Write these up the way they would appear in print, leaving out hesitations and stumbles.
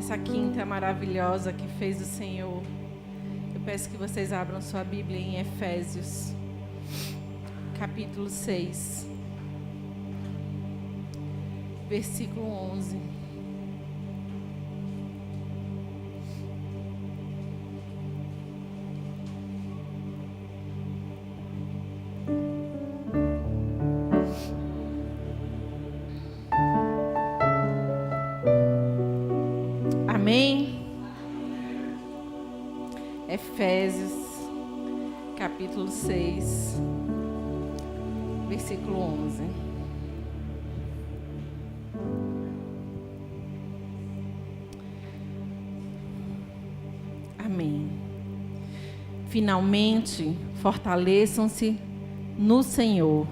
nessa quinta maravilhosa que fez o Senhor. Eu peço que vocês abram sua Bíblia em Efésios, capítulo 6, versículo 11. Amém? Efésios, capítulo 6, versículo 11. Amém. Finalmente, fortaleçam-se no Senhor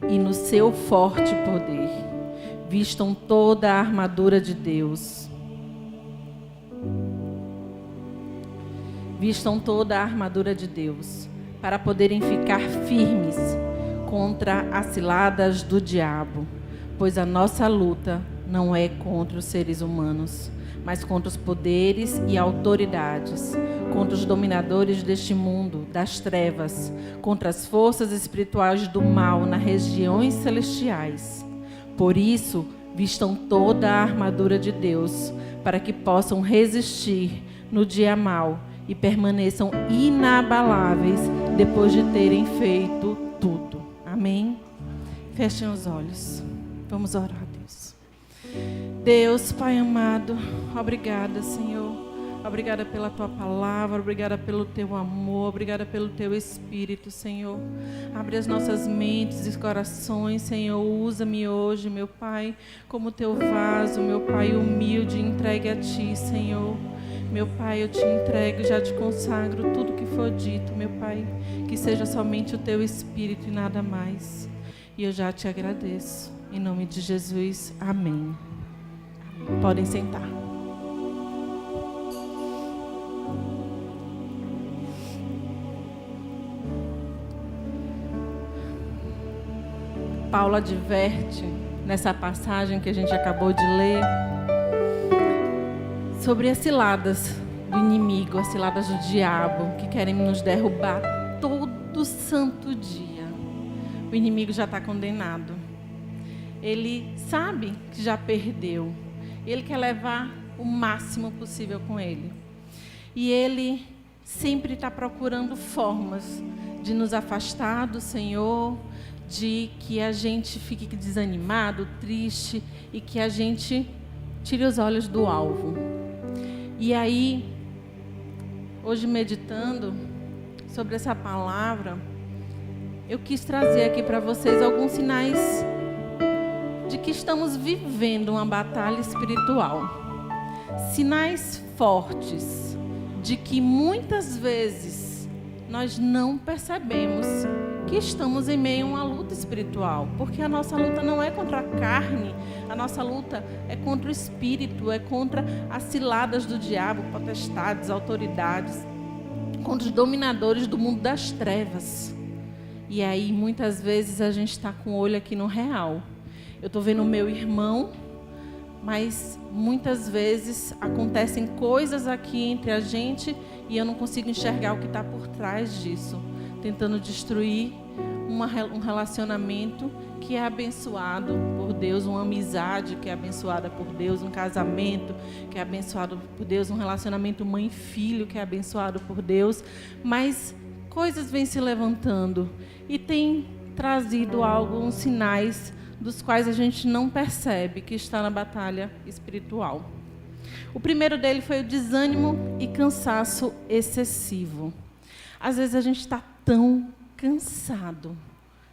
e no seu forte poder. Vistam toda a armadura de Deus. Vistam toda a armadura de Deus, para poderem ficar firmes contra as ciladas do diabo, pois a nossa luta não é contra os seres humanos, mas contra os poderes e autoridades, contra os dominadores deste mundo, das trevas, contra as forças espirituais do mal nas regiões celestiais. Por isso, vistam toda a armadura de Deus, para que possam resistir no dia mau e permaneçam inabaláveis depois de terem feito tudo. Amém? Fechem os olhos. Vamos orar, Deus. Deus, Pai amado, obrigada, Senhor. Obrigada pela Tua palavra, obrigada pelo Teu amor, obrigada pelo Teu Espírito, Senhor. Abre as nossas mentes e corações, Senhor. Usa-me hoje, meu Pai, como Teu vaso, meu Pai humilde, entregue a Ti, Senhor. Meu Pai, eu Te entrego, já Te consagro tudo que for dito, meu Pai. Que seja somente o Teu Espírito e nada mais. E eu já Te agradeço. Em nome de Jesus, amém. Podem sentar. Paulo adverte, nessa passagem que a gente acabou de ler, sobre as ciladas do inimigo, as ciladas do diabo, que querem nos derrubar todo santo dia. O inimigo já está condenado. Ele sabe que já perdeu. Ele quer levar o máximo possível com ele. E ele sempre está procurando formas de nos afastar do Senhor, de que a gente fique desanimado, triste, e que a gente tire os olhos do alvo. E aí, hoje meditando sobre essa palavra, eu quis trazer aqui para vocês alguns sinais de que estamos vivendo uma batalha espiritual. Sinais fortes de que muitas vezes nós não percebemos que estamos em meio a uma luta espiritual, porque a nossa luta não é contra a carne, a nossa luta é contra o espírito, é contra as ciladas do diabo, potestades, autoridades, contra os dominadores do mundo das trevas. E aí muitas vezes a gente está com o olho aqui no real. Eu estou vendo o meu irmão, mas muitas vezes acontecem coisas aqui entre a gente e eu não consigo enxergar o que está por trás disso, tentando destruir um relacionamento que é abençoado por Deus, uma amizade que é abençoada por Deus, um casamento que é abençoado por Deus, um relacionamento mãe-filho que é abençoado por Deus, mas coisas vêm se levantando e tem trazido alguns sinais dos quais a gente não percebe que está na batalha espiritual. O primeiro dele foi o desânimo e cansaço excessivo. Às vezes a gente está tão cansado,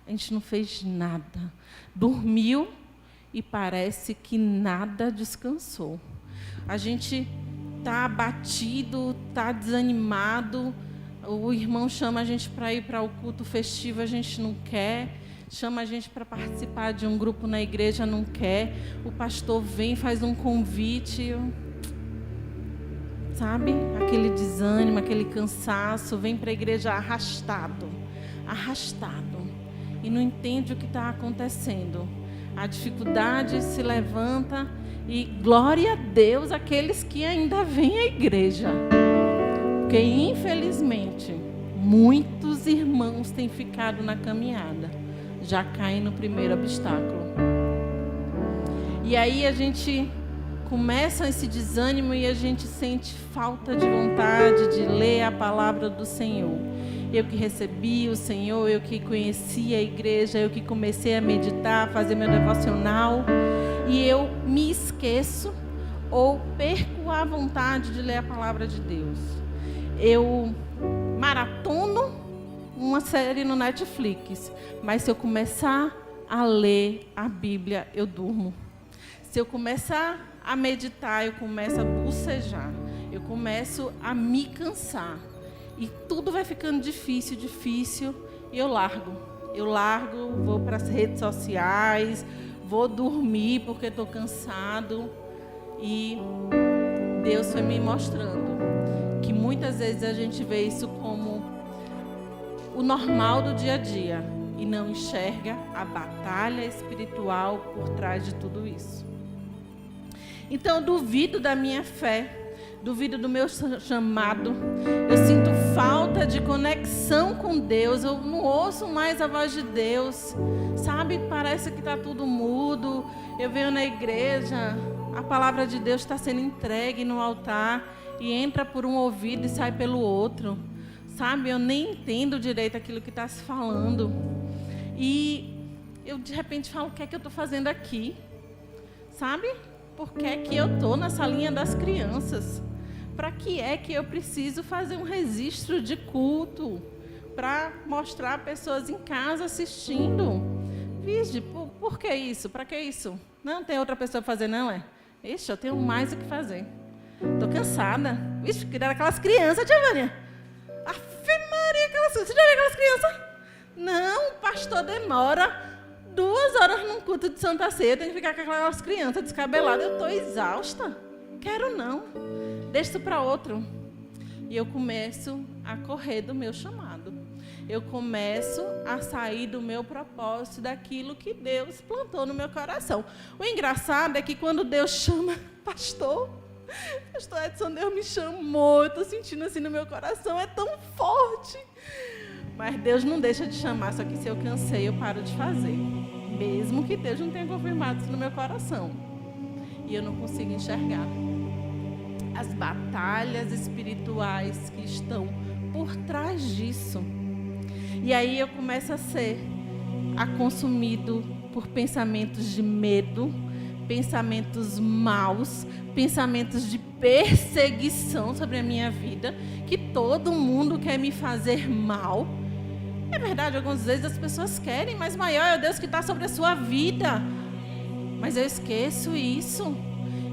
a gente não fez nada, dormiu e parece que nada descansou. A gente está abatido, está desanimado, o irmão chama a gente para ir para o culto festivo, a gente não quer, chama a gente para participar de um grupo na igreja, não quer, o pastor vem, faz um convite, sabe? Aquele desânimo, aquele cansaço, vem para a igreja arrastado, e não entende o que está acontecendo. A dificuldade se levanta e glória a Deus aqueles que ainda vêm à igreja. Porque, infelizmente, muitos irmãos têm ficado na caminhada, já caem no primeiro obstáculo. E aí a gente começa esse desânimo e a gente sente falta de vontade de ler a palavra do Senhor. Eu que recebi o Senhor, eu que conheci a igreja, eu que comecei a meditar, fazer meu devocional, e eu me esqueço ou perco a vontade de ler a palavra de Deus. Eu maratono uma série no Netflix, mas se eu começar a ler a Bíblia, eu durmo. Se eu começar a meditar, eu começo a bocejar, eu começo a me cansar. E tudo vai ficando difícil, e eu largo, vou para as redes sociais, vou dormir porque estou cansado. E Deus foi me mostrando que muitas vezes a gente vê isso como o normal do dia a dia e não enxerga a batalha espiritual por trás de tudo isso. Então eu duvido da minha fé, duvido do meu chamado, eu sinto falta de conexão com Deus, eu não ouço mais a voz de Deus, sabe? Parece que está tudo mudo. Eu venho na igreja, a palavra de Deus está sendo entregue no altar e entra por um ouvido e sai pelo outro, sabe? Eu nem entendo direito aquilo que está se falando. E eu de repente falo, o que é que eu estou fazendo aqui? Sabe? Por que é que eu estou na salinha das crianças? Para que é que eu preciso fazer um registro de culto? Para mostrar pessoas em casa assistindo? Vige, por que isso? Para que isso? Não tem outra pessoa para fazer, não é? Ixi, eu tenho mais o que fazer. Estou cansada. Ixi, cuidar daquelas crianças, tia Vânia. Ave Maria, aquelas crianças. Você já viu aquelas crianças? Não, o pastor demora 2 horas num culto de Santa Ceia, tem que ficar com aquelas crianças descabeladas. Eu estou exausta. Quero não. Deixa isso para outro. E eu começo a correr do meu chamado. Eu começo a sair do meu propósito, daquilo que Deus plantou no meu coração. O engraçado é que quando Deus chama, pastor Edson, Deus me chamou, eu estou sentindo assim no meu coração, é tão forte. Mas Deus não deixa de chamar, só que se eu cansei, eu paro de fazer. Mesmo que Deus não tenha confirmado isso no meu coração. E eu não consigo enxergar as batalhas espirituais que estão por trás disso. E aí eu começo a ser consumido por pensamentos de medo, pensamentos maus, pensamentos de perseguição sobre a minha vida, que todo mundo quer me fazer mal. É verdade, algumas vezes as pessoas querem, mas maior é o Deus que está sobre a sua vida. Mas eu esqueço isso.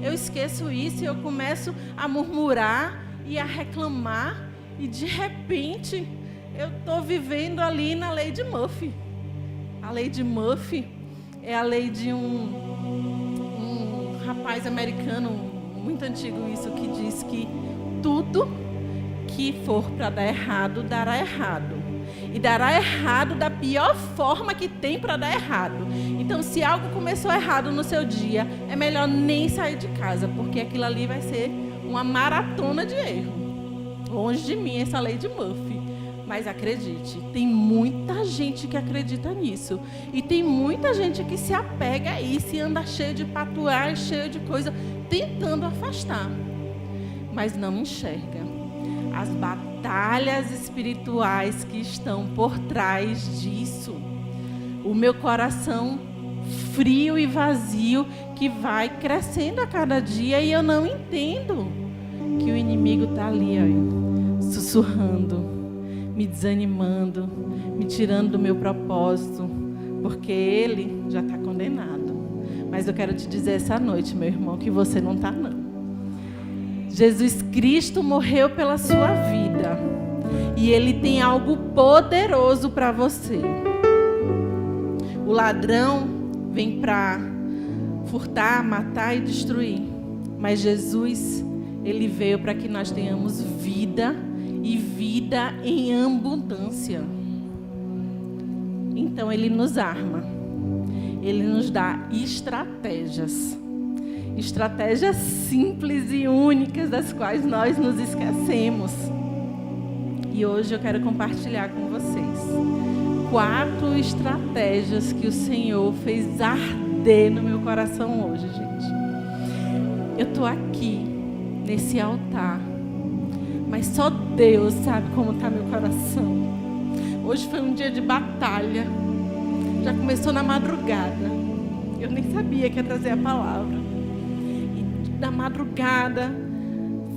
E eu começo a murmurar e a reclamar. E de repente, eu estou vivendo ali na lei de Murphy. A lei de Murphy é a lei de um rapaz americano, muito antigo isso, que diz que tudo que for para dar errado, dará errado. E dará errado da pior forma que tem para dar errado. Então, se algo começou errado no seu dia, é melhor nem sair de casa, porque aquilo ali vai ser uma maratona de erro. Longe de mim essa lei de Murphy. Mas acredite, tem muita gente que acredita nisso. E tem muita gente que se apega a isso e anda cheio de patuar, cheio de coisa, tentando afastar. Mas não enxerga as batalhas espirituais que estão por trás disso. O meu coração frio e vazio que vai crescendo a cada dia e eu não entendo que o inimigo está ali, ó, sussurrando, me desanimando, me tirando do meu propósito, porque ele já está condenado. Mas eu quero te dizer essa noite, meu irmão, que você não está, não. Jesus Cristo morreu pela sua vida e Ele tem algo poderoso para você. O ladrão vem para furtar, matar e destruir, mas Jesus, Ele veio para que nós tenhamos vida e vida em abundância. Então Ele nos arma Ele nos dá estratégias. Estratégias simples e únicas das quais nós nos esquecemos. E hoje eu quero compartilhar com vocês 4 estratégias que o Senhor fez arder no meu coração hoje, gente. Eu estou aqui, nesse altar, mas só Deus sabe como está meu coração. Hoje foi um dia de batalha. Já começou na madrugada. Eu nem sabia que ia trazer a palavra. Da madrugada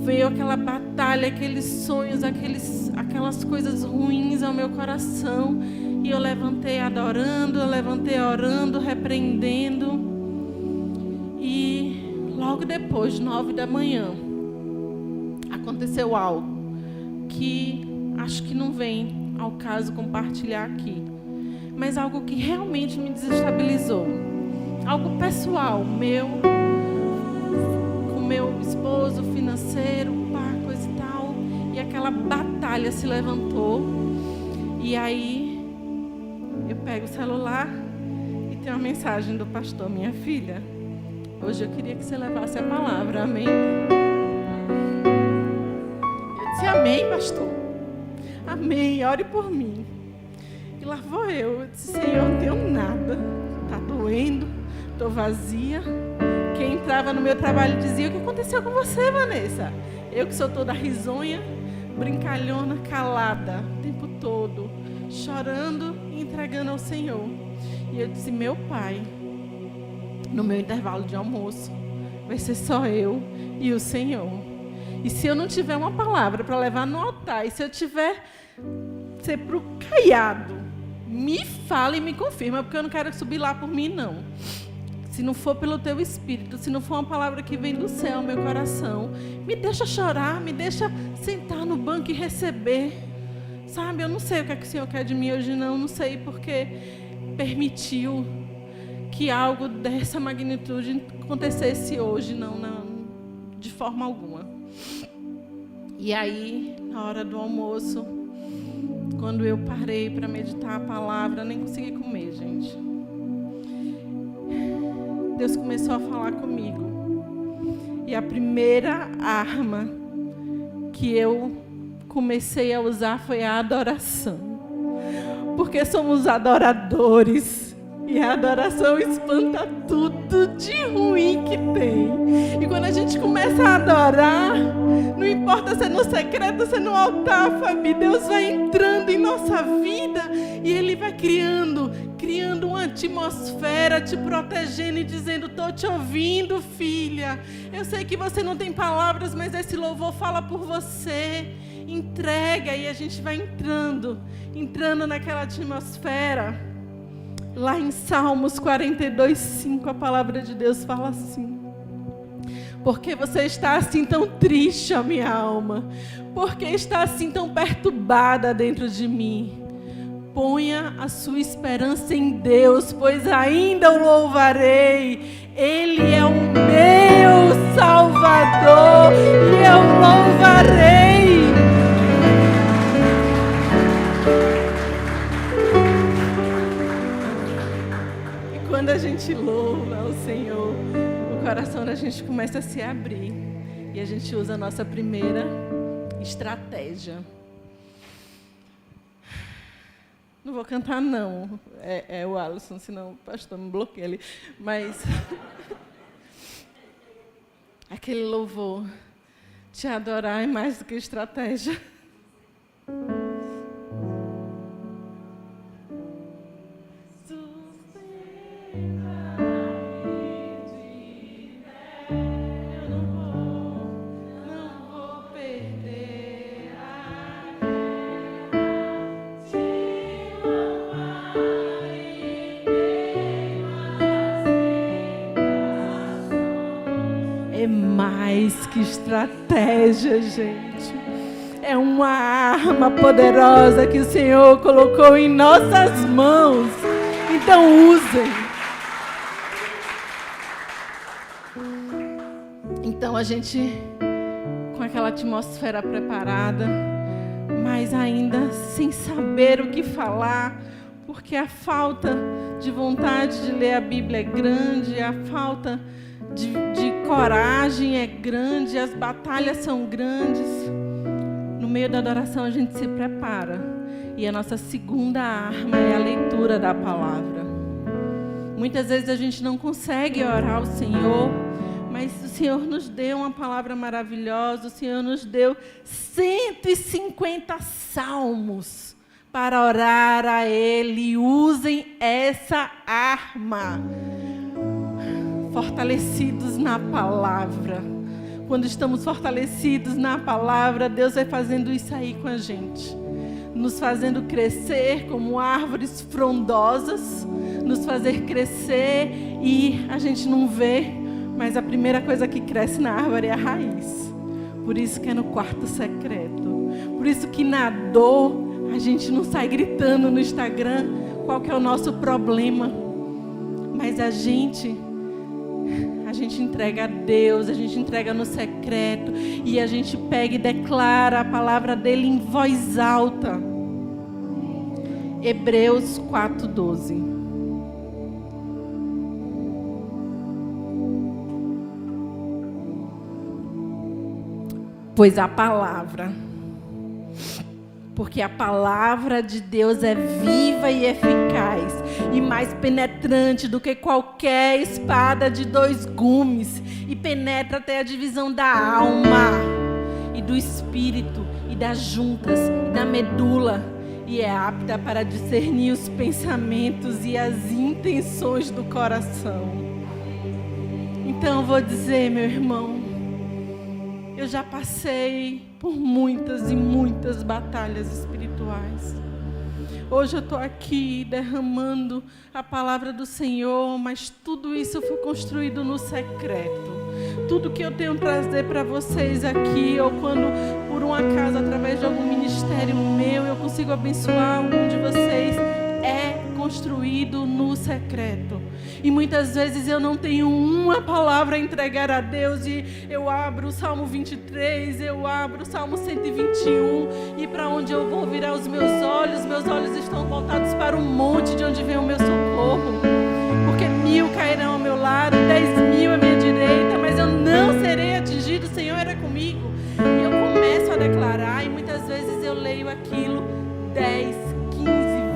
veio aquela batalha, aqueles sonhos, aquelas coisas ruins ao meu coração, e eu levantei adorando, eu levantei orando, repreendendo, e logo depois, 9 da manhã, aconteceu algo que acho que não vem ao caso compartilhar aqui, mas algo que realmente me desestabilizou, algo pessoal, meu esposo, financeiro, coisa e tal, e aquela batalha se levantou, e aí eu pego o celular e tem uma mensagem do pastor: minha filha, hoje eu queria que você levasse a palavra, amém? Eu disse: amém, pastor, amém, ore por mim. E lá vou eu disse: Senhor, não tenho nada, tá doendo, tô vazia. Quem entrava no meu trabalho dizia: o que aconteceu com você, Vanessa? Eu que sou toda risonha, brincalhona, calada, o tempo todo, chorando e entregando ao Senhor. E eu disse: meu Pai, no meu intervalo de almoço, vai ser só eu e o Senhor. E se eu não tiver uma palavra para levar no altar, e se eu tiver ser pro caiado, me fala e me confirma, porque eu não quero subir lá por mim, não. Se não for pelo teu Espírito, se não for uma palavra que vem do céu, meu coração, me deixa chorar, me deixa sentar no banco e receber. Sabe, eu não sei o que é que o Senhor quer de mim hoje, não sei porque permitiu que algo dessa magnitude acontecesse hoje, não, de forma alguma. E aí, na hora do almoço, quando eu parei para meditar a palavra, nem consegui comer, gente. Deus começou a falar comigo. E a primeira arma que eu comecei a usar foi a adoração. Porque somos adoradores. E a adoração espanta tudo de ruim que tem. E quando a gente começa a adorar, não importa se é no secreto, se é no altar, Fabi, Deus vai entrando em nossa vida e Ele vai criando uma atmosfera, te protegendo e dizendo: estou te ouvindo, filha. Eu sei que você não tem palavras, mas esse louvor fala por você. Entrega, e a gente vai entrando naquela atmosfera. Lá em Salmos 42:5, a palavra de Deus fala assim: porque você está assim tão triste, a minha alma? Porque está assim tão perturbada dentro de mim? Ponha a sua esperança em Deus, pois ainda o louvarei. Ele é o meu Salvador e eu louvarei. E quando a gente louva o Senhor, o coração da gente começa a se abrir. E a gente usa a nossa primeira estratégia. Não vou cantar, não. É o Alisson, senão o pastor me bloqueia ali. Mas aquele louvor, te adorar é mais do que estratégia. Mais que estratégia, gente. É uma arma poderosa que o Senhor colocou em nossas mãos. Então usem. Então a gente, com aquela atmosfera preparada, mas ainda sem saber o que falar, porque a falta de vontade de ler a Bíblia é grande, a falta de coragem é grande, as batalhas são grandes. No meio da adoração a gente se prepara. E a nossa segunda arma é a leitura da palavra. Muitas vezes a gente não consegue orar ao Senhor, mas o Senhor nos deu uma palavra maravilhosa, o Senhor nos deu 150 salmos para orar a Ele. Usem essa arma. Fortalecidos na palavra. Quando estamos fortalecidos na palavra, Deus vai fazendo isso aí com a gente. Nos fazendo crescer como árvores frondosas, nos fazer crescer e a gente não vê, mas a primeira coisa que cresce na árvore é a raiz. Por isso que é no quarto secreto. Por isso que na dor a gente não sai gritando no Instagram qual que é o nosso problema. Mas a gente entrega a Deus, a gente entrega no secreto e a gente pega e declara a palavra dele em voz alta. Hebreus 4:12. Pois a palavra, porque a palavra de Deus é viva e eficaz e mais penetrante do que qualquer espada de 2 gumes e penetra até a divisão da alma e do espírito e das juntas e da medula e é apta para discernir os pensamentos e as intenções do coração. Então eu vou dizer, meu irmão, eu já passei por muitas e muitas batalhas espirituais. Hoje eu estou aqui derramando a palavra do Senhor, mas tudo isso foi construído no secreto. Tudo que eu tenho a trazer para vocês aqui, ou quando por um acaso, através de algum ministério meu, eu consigo abençoar algum de vocês, é construído no secreto. E muitas vezes eu não tenho uma palavra a entregar a Deus e eu abro o Salmo 23, eu abro o Salmo 121 e para onde eu vou virar os meus olhos estão voltados para o monte de onde vem o meu socorro. Porque 1000 cairão ao meu lado, 10.000 à minha direita, mas eu não serei atingido, o Senhor era comigo. E eu começo a declarar e muitas vezes eu leio aquilo 10, 15,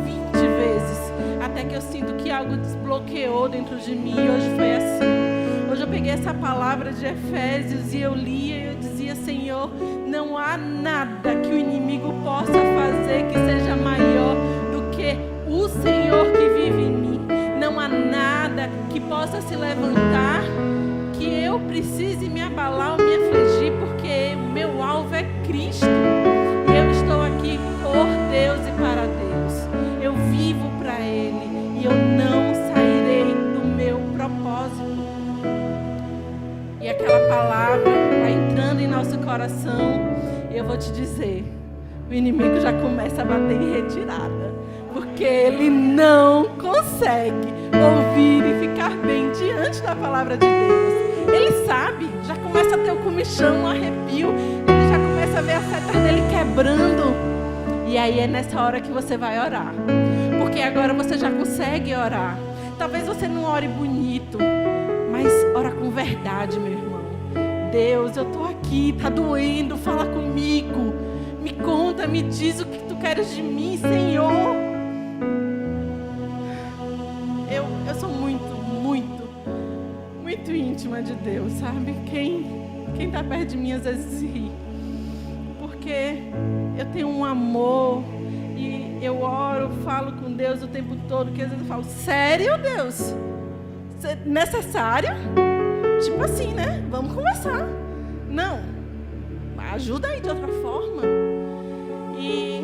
20 vezes. Até que eu sinto que algo desbloqueou dentro de mim. E hoje foi assim. Hoje eu peguei essa palavra de Efésios e eu lia e eu dizia: Senhor, não há nada que o inimigo possa fazer que seja maior do que o Senhor que vive em mim. Não há nada que possa se levantar que eu precise me abalar ou me afligir, porque o meu alvo é Cristo. Eu estou aqui por Deus e para Deus. Eu vivo para Ele e eu não sairei do meu propósito. E aquela palavra vai entrando em nosso coração e eu vou te dizer, o inimigo já começa a bater em retirada, porque ele não consegue ouvir e ficar bem diante da palavra de Deus. Ele sabe, já começa a ter o comichão, um arrepio, ele já começa a ver as setas dele quebrando. E aí é nessa hora que você vai orar, porque agora você já consegue orar. Talvez você não ore bonito, mas ora com verdade, meu irmão. Deus, eu estou aqui, está doendo, fala comigo. Me conta, me diz o que tu queres de mim, Senhor. Eu sou muito íntima de Deus, sabe? Quem está perto de mim às vezes ri. Porque eu tenho um amor e eu oro, falo com Deus o tempo todo, que às vezes eu falo: sério, Deus? Necessário? Tipo assim, né? Vamos conversar. Não. Ajuda aí de outra forma. E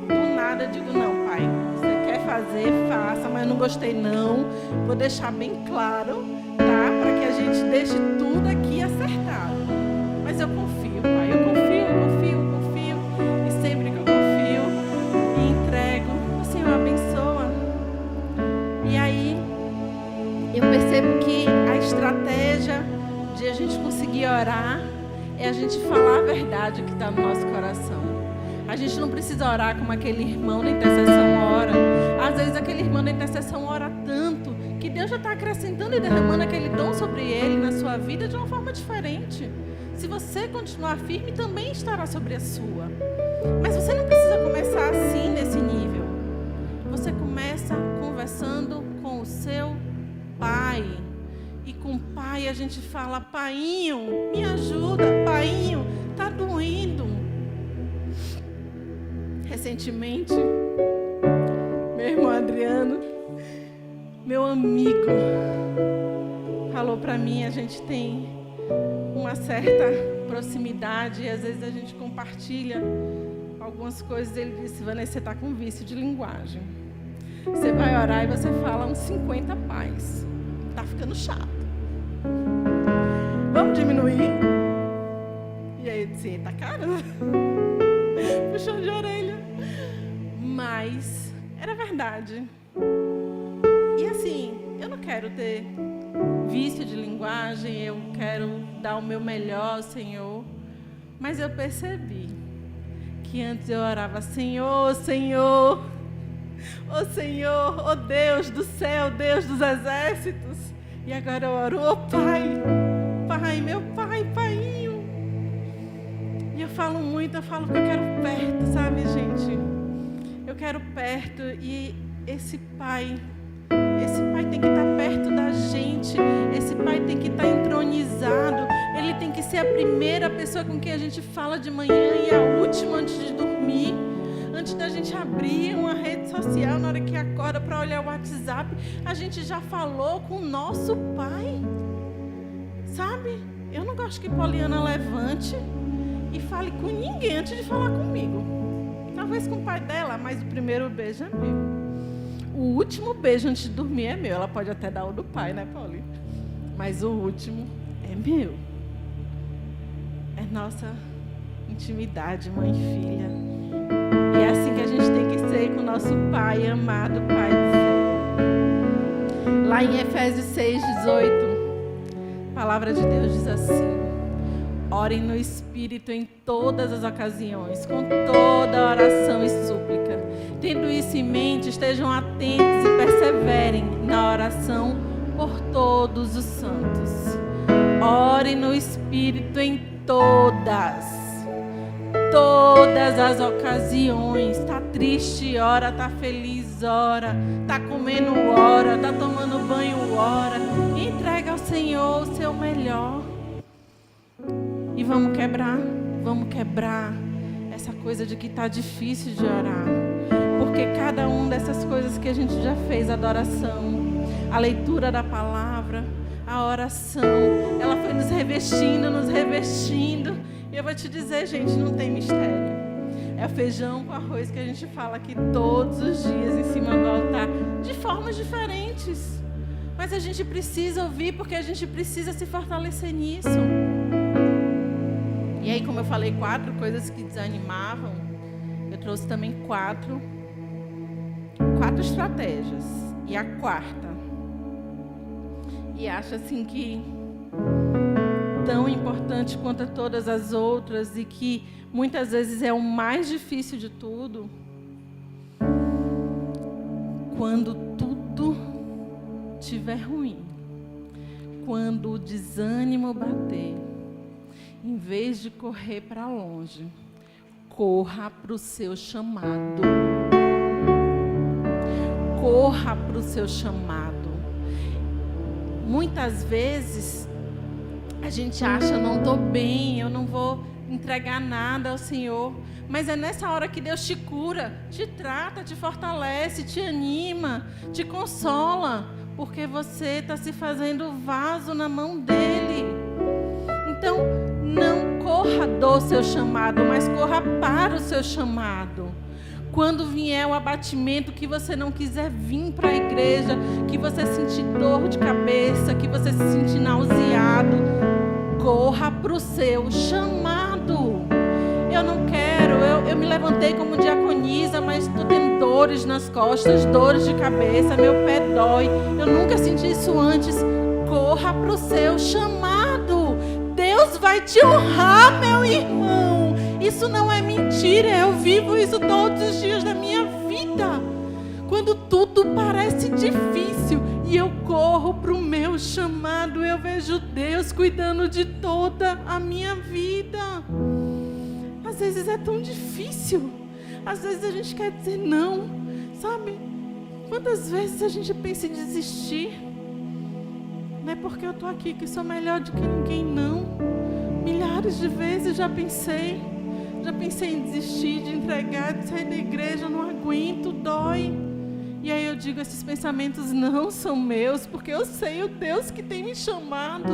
do nada eu digo: não, pai, você quer fazer, faça, mas não gostei não. Vou deixar bem claro, tá? Para que a gente deixe tudo aqui acertado. Mas eu confio, pai, eu confio. E sempre que eu confio e entrego, o Senhor abençoa. E aí eu percebo que a estratégia de a gente conseguir orar é a gente falar a verdade que está no nosso coração. A gente não precisa orar como aquele irmão da intercessão ora. Às vezes aquele irmão da intercessão ora tanto já está acrescentando e derramando aquele dom sobre ele na sua vida de uma forma diferente. Se você continuar firme, também estará sobre a sua. Mas você não precisa começar assim, nesse nível. Você começa conversando com o seu pai. E com o pai a gente fala: painho, me ajuda, painho, tá doendo. Recentemente, meu irmão Adriano, meu amigo, falou para mim, a gente tem uma certa proximidade e às vezes a gente compartilha algumas coisas. Ele disse: Vanessa, você está com vício de linguagem. Você vai orar e você fala uns 50 pais. Tá ficando chato. Vamos diminuir? E aí eu disse: eita, caramba. Puxão de orelha. Mas era verdade. E assim, eu não quero ter vício de linguagem, eu quero dar o meu melhor ao Senhor. Mas eu percebi que antes eu orava: Senhor, Senhor, ó Senhor, ó Deus do céu, Deus dos exércitos. E agora eu oro: ó Pai, Pai, meu Pai, Paiinho. E eu falo muito, eu falo que eu quero perto, sabe, gente? Eu quero perto. E esse Pai tem que estar perto da gente. Esse Pai tem que estar entronizado. Ele tem que ser a primeira pessoa com quem a gente fala de manhã e a última antes de dormir. Antes da gente abrir uma rede social, na hora que acorda para olhar o WhatsApp, a gente já falou com o nosso Pai. Sabe? Eu não gosto que Poliana levante e fale com ninguém antes de falar comigo. Talvez com o pai dela, mas o primeiro beijo é meu. O último beijo antes de dormir é meu. Ela pode até dar o do pai, né, Paulinho? Mas o último é meu. É nossa intimidade, mãe e filha. E é assim que a gente tem que ser com o nosso Pai, amado Pai do céu. Lá em Efésios 6:18, a palavra de Deus diz assim: orem no Espírito em todas as ocasiões, com toda oração e súplica. Tendo isso em mente, estejam atentos e perseverem na oração por todos os santos. Orem no Espírito em todas as ocasiões. Tá triste, ora. Tá feliz, ora. Tá comendo, ora. Tá tomando banho, ora. Entrega ao Senhor o seu melhor. E vamos quebrar essa coisa de que tá difícil de orar. Porque cada uma dessas coisas que a gente já fez, a adoração, a leitura da palavra, a oração, ela foi nos revestindo. E eu vou te dizer, gente, não tem mistério. É o feijão com arroz que a gente fala aqui todos os dias em cima do altar, de formas diferentes. Mas a gente precisa ouvir, porque a gente precisa se fortalecer nisso. E aí, como eu falei, 4 coisas que desanimavam, eu trouxe também 4 estratégias. E a 4ª, e acho assim que tão importante quanto a todas as outras, e que muitas vezes é o mais difícil de tudo, quando tudo estiver ruim, quando o desânimo bater, em vez de correr para longe, corra para o seu chamado. Corra para o seu chamado. Muitas vezes a gente acha: não estou bem, eu não vou entregar nada ao Senhor. Mas é nessa hora que Deus te cura, te trata, te fortalece, te anima, te consola, porque você está se fazendo vaso na mão dEle. Então, não corra do seu chamado, mas corra para o seu chamado. Quando vier o abatimento, que você não quiser vir para a igreja, que você sentir dor de cabeça, que você se sentir nauseado, corra para o seu chamado. Eu não quero, eu me levantei como diaconisa, mas estou tendo dores nas costas, dores de cabeça, meu pé dói. Eu nunca senti isso antes. Corra para o seu chamado. Deus vai te honrar, meu irmão. Isso não é mentira, eu vivo isso todos os dias da minha vida. Quando tudo parece difícil e e eu corro para o meu chamado, eu vejo Deus cuidando de toda a minha vida. Às vezes é tão difícil, às vezes a gente quer dizer não, sabe? Quantas vezes a gente pensa em desistir? Não é porque eu estou aqui que sou melhor do que ninguém, não. Milhares de vezes já pensei em desistir, de entregar, de sair da igreja, não aguento, dói. E aí eu digo, esses pensamentos não são meus, porque eu sei o Deus que tem me chamado.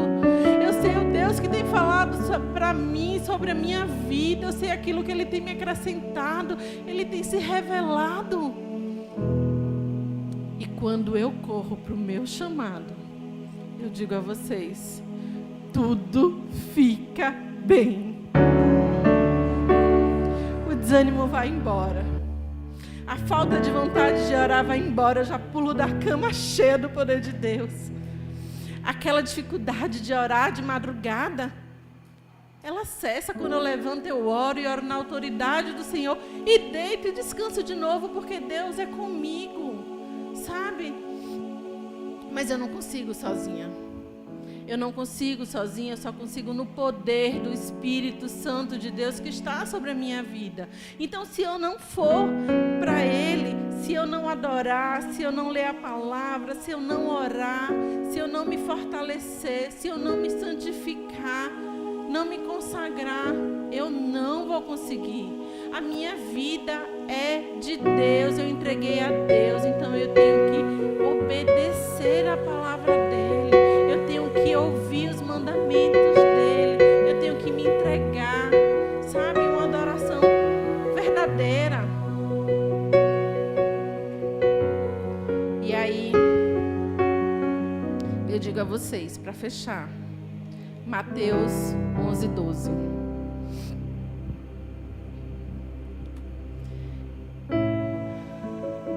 Eu sei o Deus que tem falado para mim, sobre a minha vida. Eu sei aquilo que Ele tem me acrescentado. Ele tem se revelado. E quando eu corro para o meu chamado, eu digo a vocês, tudo fica bem. O desânimo vai embora. A falta de vontade de orar vai embora. Eu já pulo da cama cheia do poder de Deus. Aquela dificuldade de orar de madrugada, ela cessa quando eu levanto, eu oro e oro na autoridade do Senhor. E deito e descanso de novo, porque Deus é comigo, sabe? Mas eu não consigo sozinha. Eu não consigo sozinha, eu só consigo no poder do Espírito Santo de Deus que está sobre a minha vida. Então, se eu não for para Ele, se eu não adorar, se eu não ler a palavra, se eu não orar, se eu não me fortalecer, se eu não me santificar, não me consagrar, eu não vou conseguir. A minha vida é de Deus, eu entreguei a Deus, então eu tenho que obedecer a palavra dEle. Eu tenho que ouvir os mandamentos dEle. Eu tenho que me entregar, sabe? Uma adoração verdadeira. E aí, eu digo a vocês, para fechar, Mateus 11:12.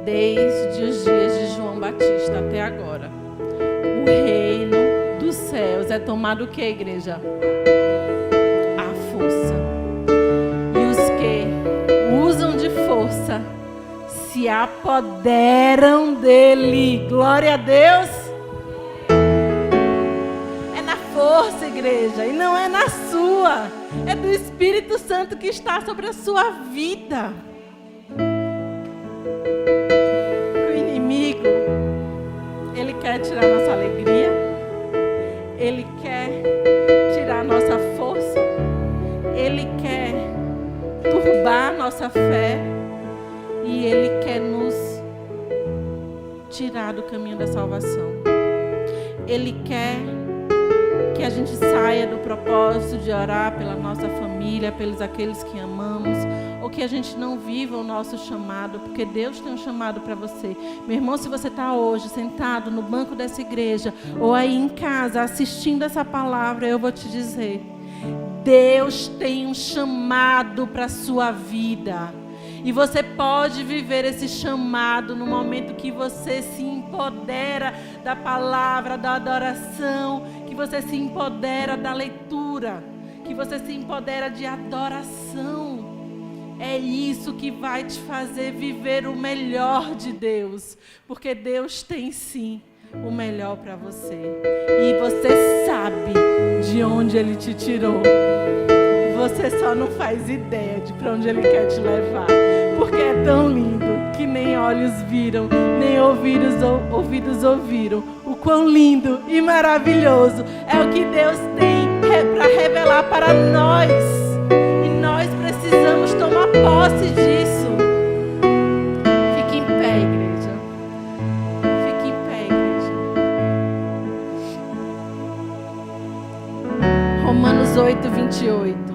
Desde os dias de João Batista até agora, o reino dos céus é tomado o que, igreja? A força. E os que usam de força se apoderam dele. Glória a Deus. É na força, igreja, e não é na sua. É do Espírito Santo que está sobre a sua vida. O inimigo, ele quer tirar nossa alegria, ele quer tirar nossa força, ele quer turbar nossa fé e ele quer nos tirar do caminho da salvação. Ele quer que a gente saia do propósito de orar pela nossa família, pelos aqueles que amamos, ou que a gente não viva o nosso chamado, porque Deus tem um chamado para você. Meu irmão, se você está hoje sentado no banco dessa igreja, ou aí em casa assistindo essa palavra, eu vou te dizer, Deus tem um chamado para a sua vida. E você pode viver esse chamado no momento que você se empodera da palavra, da adoração, que você se empodera da leitura, que você se empodera de adoração. É isso que vai te fazer viver o melhor de Deus, porque Deus tem sim o melhor para você. E você sabe de onde Ele te tirou. Você só não faz ideia de para onde Ele quer te levar, porque é tão lindo que nem olhos viram, nem ouvidos ouviram. O quão lindo e maravilhoso é o que Deus tem para revelar para nós. E nós precisamos tomar posse disso. Fique em pé, igreja. Fique em pé, igreja. Romanos 8:28.